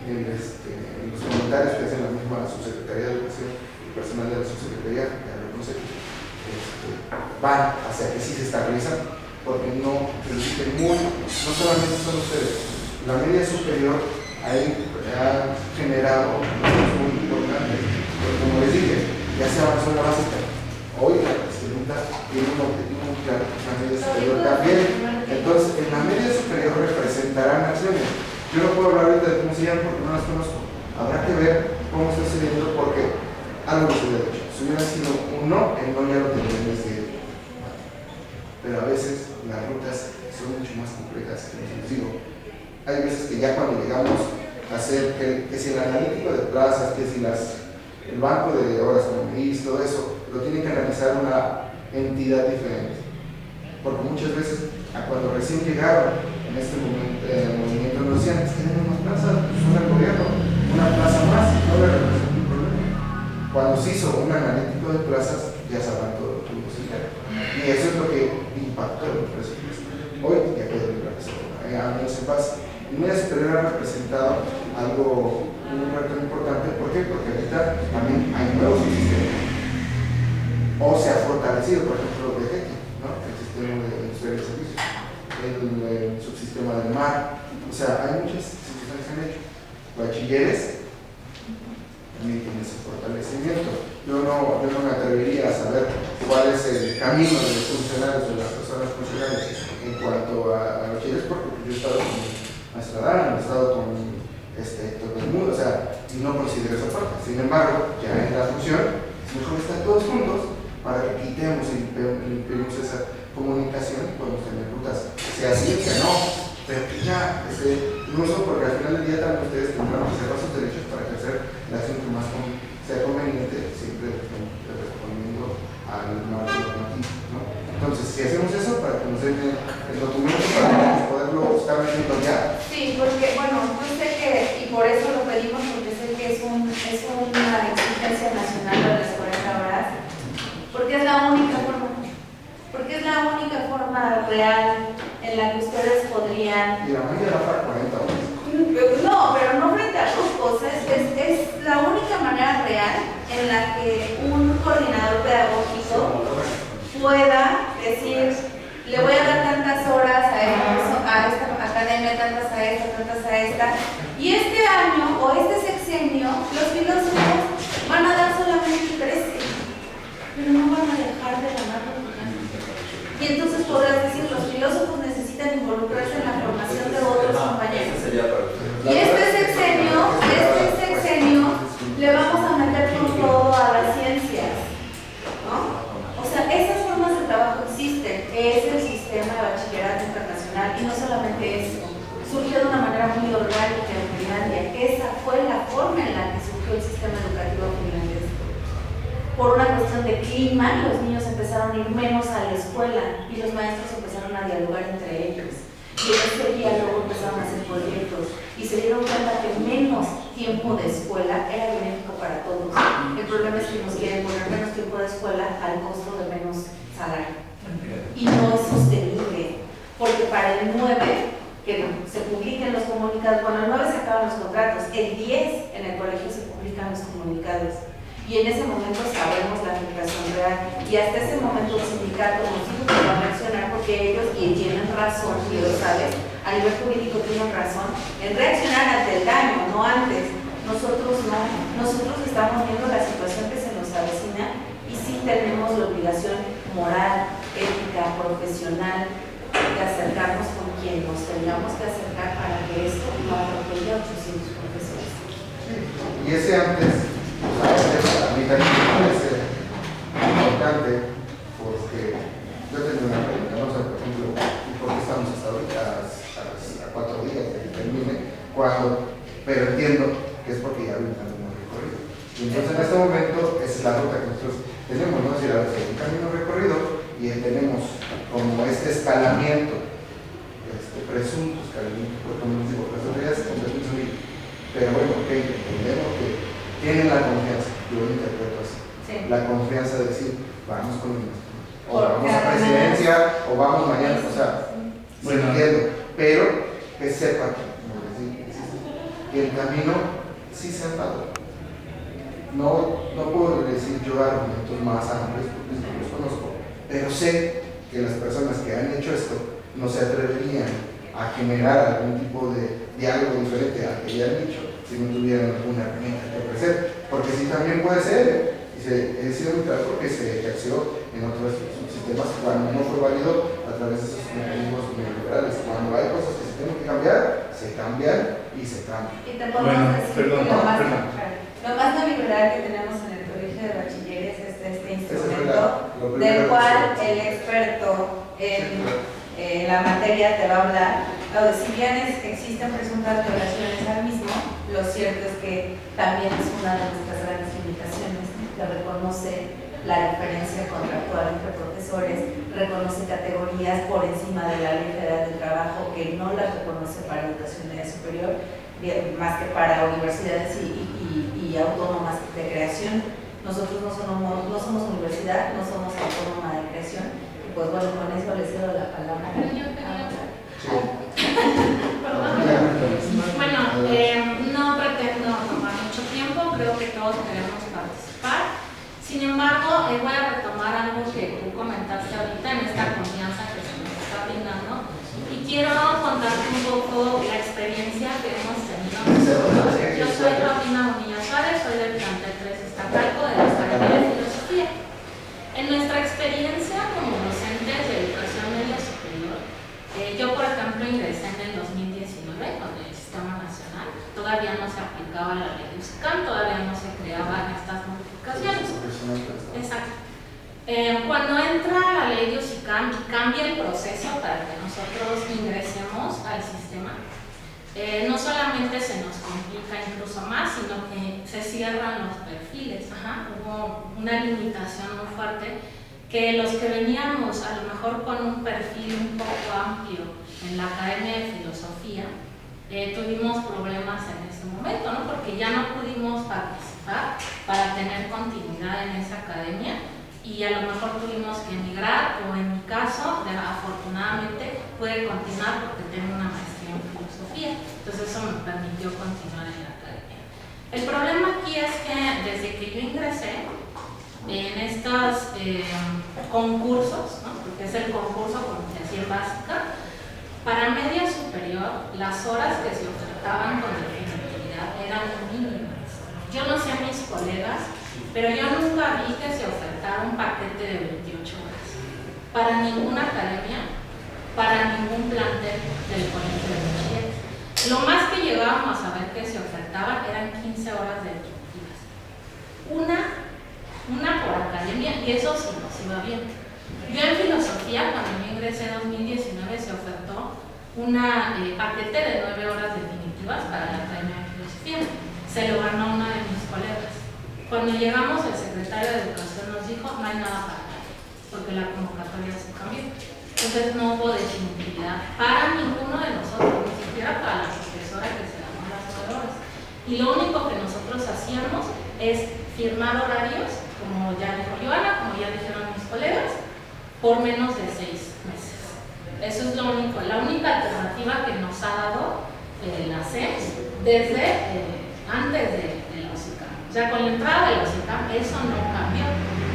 en los comentarios que hacen la misma subsecretaría de Educación y personal de la subsecretaría, ya lo conocen, van hacia que sí se está realizando, porque no solamente son ustedes. La media superior ha generado cosas muy importantes, pero como les dije, ya se avanzó en la básica. Hoy la presidenta tiene un objetivo muy claro, la media superior también. Entonces, en la media superior representarán acciones. Yo no puedo hablar ahorita de cómo se llaman porque no las conozco. Habrá que ver cómo está sucediendo porque algo se hubiera hecho. Si hubiera sido un no, el no ya lo tendrían desde. Pero a veces las rutas son mucho más complejas que les digo. Hay veces que ya cuando llegamos a hacer que si el analítico de plazas, que si el banco de horas como me dice, todo eso, lo tiene que analizar una entidad diferente. Porque muchas veces, cuando recién llegaron en este movimiento, nos decían, tenemos más plazas, pues son el gobierno, una plaza más, no le representa un problema. Cuando se hizo un analítico de plazas, ya sabrán todo lo que hubo sin tener. Y eso es lo que impactó en el presupuesto. Hoy ya quedó libre de años en base. Y media superior ha representado un reto importante. ¿Por qué? Porque ahorita también hay nuevos sistemas. O se ha fortalecido, por ejemplo, de GETI, ¿no? El sistema de industria de servicios, el subsistema del mar. O sea, hay muchas instituciones que han hecho. Bachilleres también tiene ese fortalecimiento. Yo no me atrevería a saber cuál es el camino de los funcionarios, de las personas funcionarias en cuanto a bachilleres, porque yo he estado con maestra Dana, he estado con Héctor Bermudo, o sea, y no considero esa parte. Sin embargo, ya en la función es mejor estar todos juntos para que quitemos y limpiemos esa comunicación y podemos tener rutas, sea ciencia, no, pero que ya incluso porque al final del día también ustedes tendrán que reservar sus derechos para ejercer la acción que más sea conveniente, siempre respondiendo al marco normativo, ¿no? Entonces, si hacemos eso para que nos den el documento para poderlo estar viendo ya. Sí, porque bueno, yo sé que, y por eso lo pedimos, porque sé que es una exigencia nacional de las 40 horas, porque es la única forma real en la que ustedes podrían. Y la mayoría va para 40 horas. No, pero no frente a grupos, es la única manera real en la que un coordinador pedagógico pueda decir, le voy a dar tantas horas a esta academia, tantas a esta, y este año o este sexenio los filósofos van a dar solamente 13, pero no van a dejar de ganar lo que ganan. Y entonces podrás decir, los filósofos necesitan involucrarse en la formación de otros compañeros. Y este sexenio le vamos a meter con todo a las ciencias, ¿no? O sea, esas formas de trabajo existen, es el sistema de bachillerato internacional y no solamente eso, surgió de una manera muy orgánica en Finlandia. Esa fue la forma en la que surgió el sistema educativo finlandés. Por una cuestión de clima, los niños empezaron a ir menos a la escuela y los maestros empezaron a dialogar entre ellos. Y en ese diálogo empezaron a hacer proyectos y se dieron cuenta que menos tiempo de escuela era benéfico para todos. El problema es que nos quieren poner menos tiempo de escuela al costo de menos salario. Y no es sostenible, porque para el 9, que se publiquen los comunicados, bueno, el 9 se acaban los contratos, el 10 en el colegio se publican los comunicados. Y en ese momento sabremos la aplicación real. Y hasta ese momento el sindicato nos dijo que va a reaccionar porque ellos, y tienen razón, y lo sabes, a nivel jurídico tienen razón, en reaccionar ante el daño, no antes. Nosotros no, nosotros estamos viendo la situación que se nos avecina y sí tenemos la obligación moral, ética, profesional de acercarnos con quien nos tengamos que acercar para que esto no atropelle a 800 profesores. Sí. Y ese antes, a mí también me parece importante porque yo tengo una pregunta, no sé, por ejemplo, ¿por qué estamos hasta ahorita a 4 días de que termine? Pero entiendo que es porque ya hay un camino recorrido. Y entonces en este momento esa es la ruta que nosotros tenemos, ¿no? Es decir, a veces hay un camino recorrido y tenemos como este escalamiento, presunto escalamiento, porque como les digo, las autoridades con permiso libre. Pero bueno, ok, entendemos que tienen la confianza, yo lo interpreto así, sí. La confianza de decir, vamos con el nuestro, o vamos a presidencia, o vamos mañana, o sea, bueno, entiendo, pero que sepan, como les digo, que el camino sí se ha dado. No puedo decir yo argumentos más amplios porque no los conozco, pero sé que las personas que han hecho esto no se atreverían a generar algún tipo de diálogo diferente al que ya han dicho si no tuvieran alguna herramienta que ofrecer, porque sí también puede ser, y he sido muy claro porque se ejerció en otros sistemas cuando no fue válido a través de esos mecanismos neoliberales. Cuando hay cosas que se tienen que cambiar, se cambian y se cambian. Y te podemos decir que lo más neoliberal que tenemos en el colegio de bachilleres es este instrumento del cual el experto en la materia te va a hablar. Si bien existen presuntas violaciones al mismo, lo cierto es que también es una de nuestras grandes limitaciones, que reconoce la diferencia contractual entre profesores, reconoce categorías por encima de la Ley Federal del Trabajo que no las reconoce para educación media superior, más que para universidades y autónomas de creación. nosotros no somos universidad, no somos autónoma de creación, y pues bueno, con eso les cedo la palabra. Pero yo quería... Perdón. Bueno, no pretendo tomar mucho tiempo, creo que todos queremos participar. Sin embargo, voy a retomar algo que tú comentaste ahorita en esta confianza que se nos está brindando, y quiero contarte un poco la experiencia que hemos tenido nosotros. Yo soy Robina Bonilla Suárez, soy del plantel 3 Iztacalco de la Escuela de Filosofía. En nuestra experiencia como docentes de educación media superior, yo por ejemplo ingresé en el 2019 con el Sistema Nacional, todavía no se aplicaba la ley de USICAM, todavía no se creaban estas modificaciones. Exacto. Cuando entra la ley de USICAM y cambia el proceso para que nosotros ingresemos al sistema, no solamente se nos complica incluso más, sino que se cierran los perfiles. Hubo una limitación muy fuerte, que los que veníamos a lo mejor con un perfil un poco amplio en la Academia de Filosofía, tuvimos problemas en ese momento, ¿no? Porque ya no pudimos participar para tener continuidad en esa academia, y a lo mejor tuvimos que emigrar, o en mi caso, afortunadamente, pude continuar porque tengo una maestría en filosofía, entonces eso me permitió continuar en la academia. El problema aquí es que desde que yo ingresé en estos concursos, ¿no? Porque es el concurso como se hacía en básica, para media superior, las horas que se ofertaban con definitividad eran mínimas. Yo no sé a mis colegas, pero yo nunca vi que se ofertara un paquete de 28 horas para ninguna academia, para ningún plantel del colegio de bachilleres. Lo más que llegábamos a ver que se ofertaba eran 15 horas de definitivas. Una por academia, y eso sí nos iba bien. Yo en filosofía, cuando yo ingresé en 2019, se ofertó un paquete de 9 horas definitivas para la Academia de Filosofía. Se lo ganó una de mis colegas. Cuando llegamos, el secretario de Educación nos dijo: no hay nada para nadie, porque la convocatoria se cambió. Entonces no hubo definitividad para ninguno de nosotros, ni siquiera para la profesora que se ganó las 9 horas. Y lo único que nosotros hacíamos es firmar horarios, como ya dijo Joana, como ya dijeron mis colegas, por menos de 6 meses. Eso es lo único, la única alternativa que nos ha dado la SES desde antes de la USICAM. O sea, con la entrada de la USICAM eso no cambió.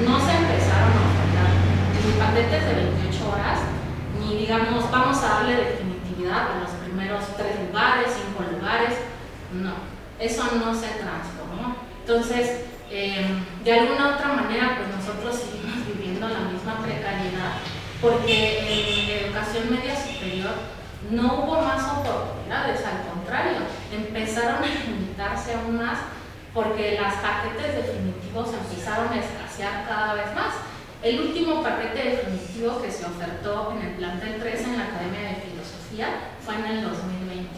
No se empezaron a ofertar ni paquetes de 28 horas, ni digamos, vamos a darle definitividad a los primeros 3 lugares, 5 lugares. No, eso no se transformó. Entonces, de alguna otra manera, pues nosotros seguimos viviendo la misma precariedad, porque en educación media superior no hubo más oportunidades, al contrario, empezaron a limitarse aún más, porque los paquetes definitivos empezaron a escasear cada vez más. El último paquete definitivo que se ofertó en el plantel 3 en la Academia de Filosofía fue en el 2021.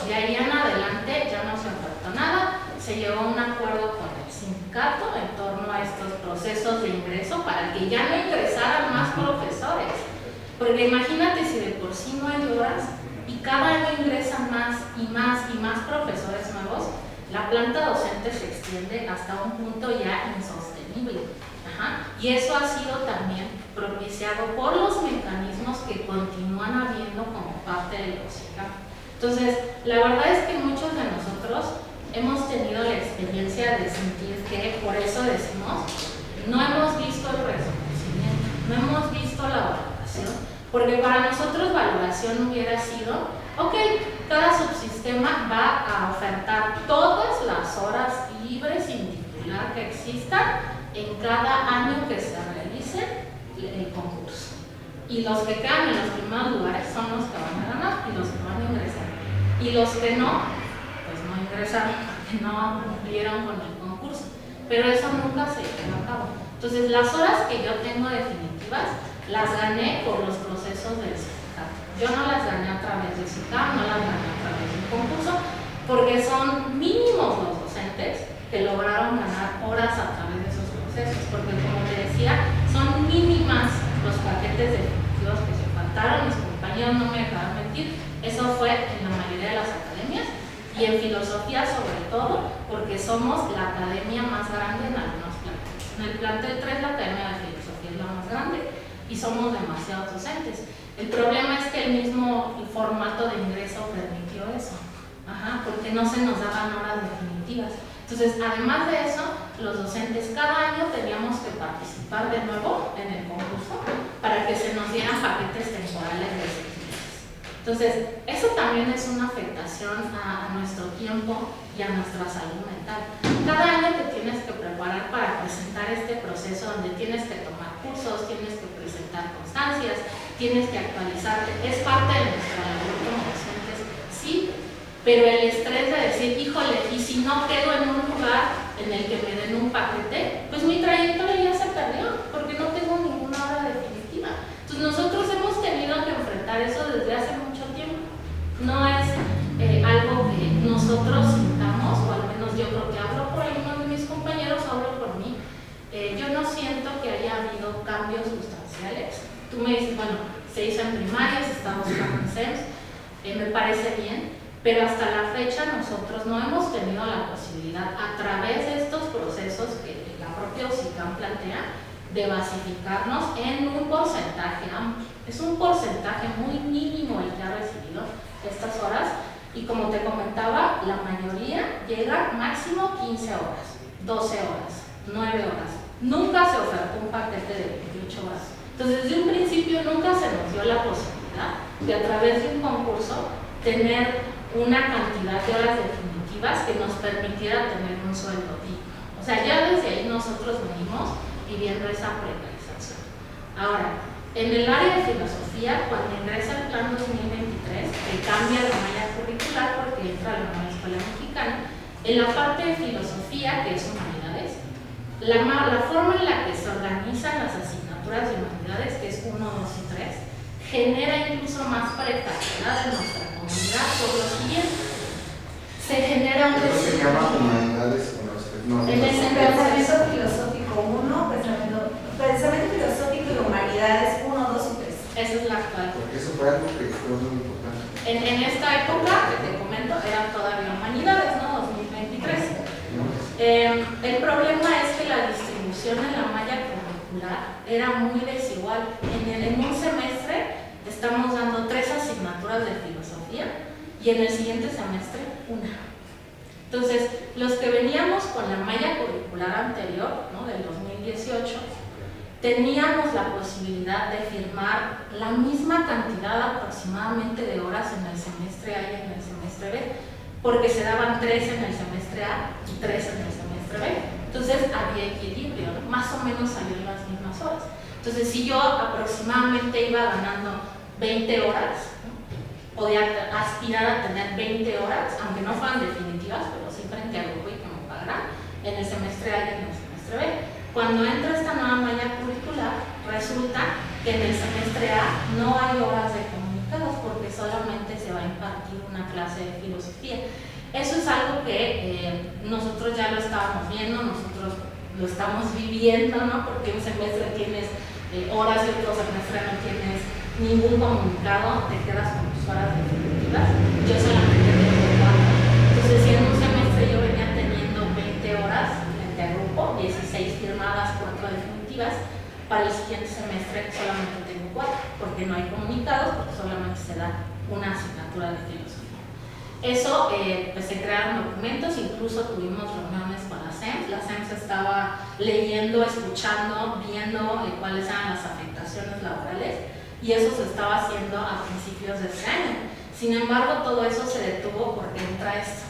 De ahí en adelante ya no se ofertó nada, se llegó a un acuerdo con el sindicato en torno a estos procesos de ingreso para que ya no ingresaran más profesores. Porque imagínate si de por sí no hay horas y cada año ingresan más y más y más profesores nuevos, la planta docente se extiende hasta un punto ya insostenible. Y eso ha sido también propiciado por los mecanismos que continúan habiendo como parte del USICAM. Entonces, la verdad es que muchos de nosotros hemos tenido la experiencia de sentir que, por eso decimos, no hemos visto el reconocimiento, no hemos visto la valoración, porque para nosotros valoración hubiera sido, ok, cada subsistema va a ofertar todas las horas libres sin titular que existan en cada año que se realice el concurso. Y los que quedan en los primeros lugares son los que van a ganar y los que van a ingresar. Y los que no, pues no ingresaron porque no cumplieron con el concurso. Pero eso nunca se llevó a cabo. Entonces, las horas que yo tengo definitivas las gané por los procesos del sindicato. Yo no las gané a través del SICAM, no las gané a través del concurso, porque son mínimos los docentes que lograron ganar horas a través de esos procesos, porque como te decía, son mínimas los paquetes definitivos que se faltaron. Mis compañeros no me dejaron mentir, eso fue en la mayoría de las academias y en filosofía sobre todo, porque somos la academia más grande en algunos En el plantel 3 la Academia de Filosofía es la más grande y somos demasiados docentes. El problema es que el mismo formato de ingreso permitió eso, porque no se nos daban horas definitivas. Entonces, además de eso, los docentes cada año teníamos que participar de nuevo en el concurso para que se nos dieran paquetes temporales de 6 meses. Entonces, eso también es una afectación a nuestro tiempo y a nuestra salud mental. Cada año te tienes que preparar para presentar este proceso donde tienes que tomar cursos, tienes que presentar constancias, tienes que actualizarte. Es parte de nuestra labor como docentes, sí, pero el estrés de decir, híjole, y si no quedo en un lugar en el que me den un paquete, pues mi trayectoria ya se perdió, porque no tengo ninguna hora definitiva. Entonces nosotros hemos tenido que enfrentar eso desde hace mucho tiempo. No es algo que nosotros sintamos, o al menos yo creo que hablo por algunos de mis compañeros, hablo por mí. Yo no siento que haya habido cambios sustanciales. Tú me dices, bueno, se hizo en primaria, se está buscando en SEMS, me parece bien. Pero hasta la fecha nosotros no hemos tenido la posibilidad, a través de estos procesos que la propia OSICAM plantea, de basificarnos en un porcentaje amplio. Es un porcentaje muy mínimo el que ha recibido estas horas y, como te comentaba, la mayoría llega máximo 15 horas, 12 horas, 9 horas. Nunca se ofertó un paquete de 28 horas. Entonces, desde un principio nunca se nos dio la posibilidad de, a través de un concurso, tener una cantidad de horas definitivas que nos permitiera tener un sueldo digno. O sea, ya desde ahí nosotros venimos viviendo esa precarización. Ahora, en el área de filosofía, cuando ingresa el plan 2023, que cambia la malla curricular porque entra la nueva escuela mexicana, en la parte de filosofía, que es humanidades, la forma en la que se organizan las asignaturas de humanidades, que es 1, 2 y 3, genera incluso más precariedad en nuestra comunidad por lo siguiente. Se genera un... ¿Esto se llama humanidades? En el pensamiento filosófico 1, pensamiento filosófico y humanidades 1, 2 y 3. Esa es la actual. Porque eso fue algo que fue muy importante. En esta época, que te comento, eran todavía humanidades, ¿no? 2023. El problema es que la distribución en la malla curricular era muy desigual. En un semestre estamos dando 3 asignaturas de filosofía y en el siguiente semestre 1. Entonces, los que veníamos con la malla curricular anterior, ¿no? Del 2018, teníamos la posibilidad de firmar la misma cantidad aproximadamente de horas en el semestre A y en el semestre B, porque se daban 3 en el semestre A y 3 en el semestre B. Entonces había equilibrio, ¿no? Más o menos salían las mismas horas. Entonces, si yo aproximadamente iba ganando 20 horas, ¿no? Podía aspirar a tener 20 horas, aunque no fueran definitivas, pero sí frente a grupo y que me pagaran, en el semestre A y en el semestre B. Cuando entra esta nueva malla curricular, resulta que en el semestre A no hay horas de comunicados porque solamente se va a impartir una clase de filosofía. Eso es algo que nosotros ya lo estábamos viendo, nosotros lo estamos viviendo, ¿no? Porque un semestre tienes horas y otro semestre no tienes ningún comunicado, te quedas con tus horas definitivas. Yo solamente tengo 4. Entonces, si en un semestre yo venía teniendo 20 horas frente a grupo, 16 firmadas, 4 definitivas, para el siguiente semestre solamente tengo 4, porque no hay comunicados, porque solamente se da una asignatura de filosofía. Eso, pues se crearon documentos, incluso tuvimos reuniones con la SEMS. La SEMS estaba leyendo, escuchando, viendo cuáles eran las afectaciones laborales, y eso se estaba haciendo a principios de este año. Sin embargo, todo eso se detuvo porque entra esto,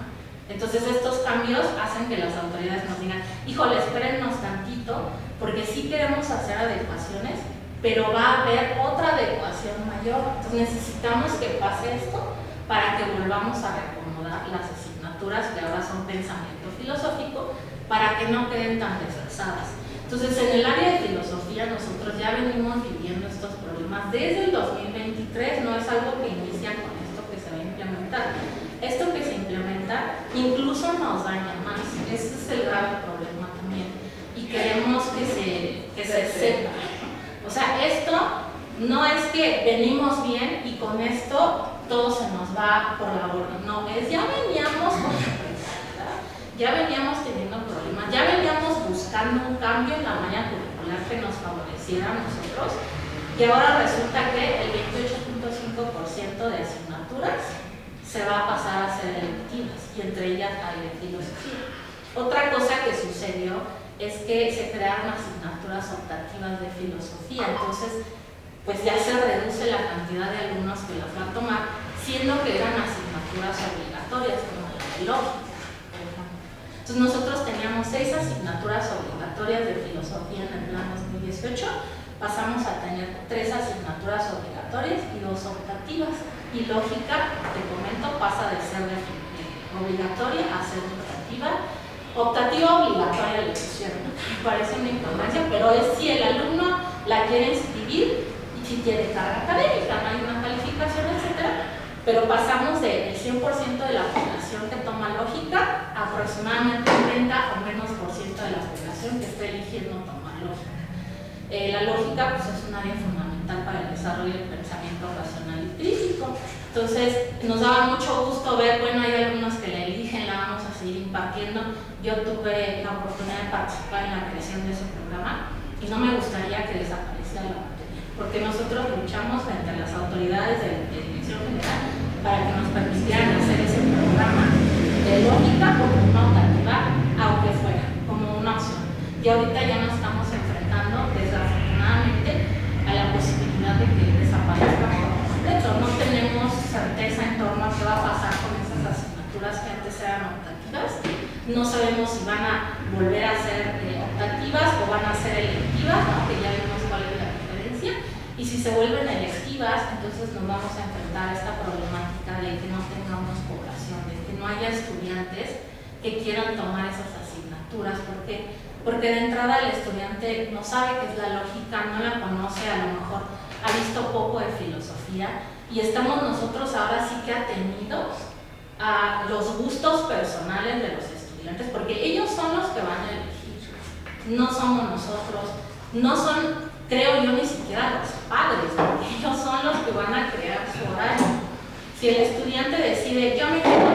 ¿no? Entonces, estos cambios hacen que las autoridades nos digan, híjole, espérennos tantito, porque sí queremos hacer adecuaciones, pero va a haber otra adecuación mayor. Entonces, necesitamos que pase esto para que volvamos a reacomodar las asignaturas que ahora son pensamiento filosófico, para que no queden tan desfasadas. Entonces, en el área de filosofía nosotros ya venimos viviendo estos problemas desde el 2023, no es algo que inicia con esto que se va a implementar. Esto que se implementa incluso nos daña más, ese es el grave problema también, y queremos que se sepa. O sea, esto no es que venimos bien y con esto todo se nos va por la borda, no, es ya veníamos con la precariedad, ya veníamos teniendo problemas, ya veníamos buscando buscando un cambio en la malla curricular que nos favoreciera a nosotros, y ahora resulta que el 28.5% de asignaturas se va a pasar a ser electivas, y entre ellas hay de filosofía. Otra cosa que sucedió es que se crearon asignaturas optativas de filosofía, entonces pues ya se reduce la cantidad de alumnos que las van a tomar, siendo que eran asignaturas obligatorias, como la de lógica, por ejemplo. Entonces nosotros teníamos 6 asignaturas obligatorias de filosofía en el plan 2018, pasamos a tener 3 asignaturas obligatorias y 2 optativas, y lógica, te comento, pasa de ser obligatoria a ser optativa. Optativa obligatoria le pusieron, me parece una incongruencia, pero es si el alumno la quiere inscribir y si tiene carga académica, no hay una calificación, etc. Pero pasamos del 100% de la población que toma lógica a aproximadamente 30 o menos % de la población que está eligiendo tomar lógica. La lógica pues, es un área fundamental para el desarrollo del pensamiento racional y crítico. Entonces, nos daba mucho gusto ver, bueno, hay alumnos que la eligen, la vamos a seguir impartiendo. Yo tuve la oportunidad de participar en la creación de ese programa y no me gustaría que desapareciera la materia, porque nosotros luchamos frente a las autoridades de Dirección General para que nos permitieran hacer ese programa de lógica como una optativa, aunque fuera, como una opción. Y ahorita ya nos estamos enfrentando, desafortunadamente, a la posibilidad de que desaparezca por completo. No tenemos certeza en torno a qué va a pasar con esas asignaturas que antes eran optativas. No sabemos si van a volver a ser optativas o van a ser electivas, ¿no? Que ya vimos cuál es la diferencia. Y si se vuelven electivas, entonces nos vamos a enfrentar a esta problemática de que no tengamos población, de que no haya estudiantes que quieran tomar esas asignaturas. ¿Por qué? Porque de entrada el estudiante no sabe qué es la lógica, no la conoce, a lo mejor ha visto poco de filosofía, y estamos nosotros ahora sí que atenidos a los gustos personales de los estudiantes, porque ellos son los que van a elegir, no somos nosotros, no son, creo yo, ni siquiera los padres, porque ellos son los que van a crear su horario. Si el estudiante decide, yo me quiero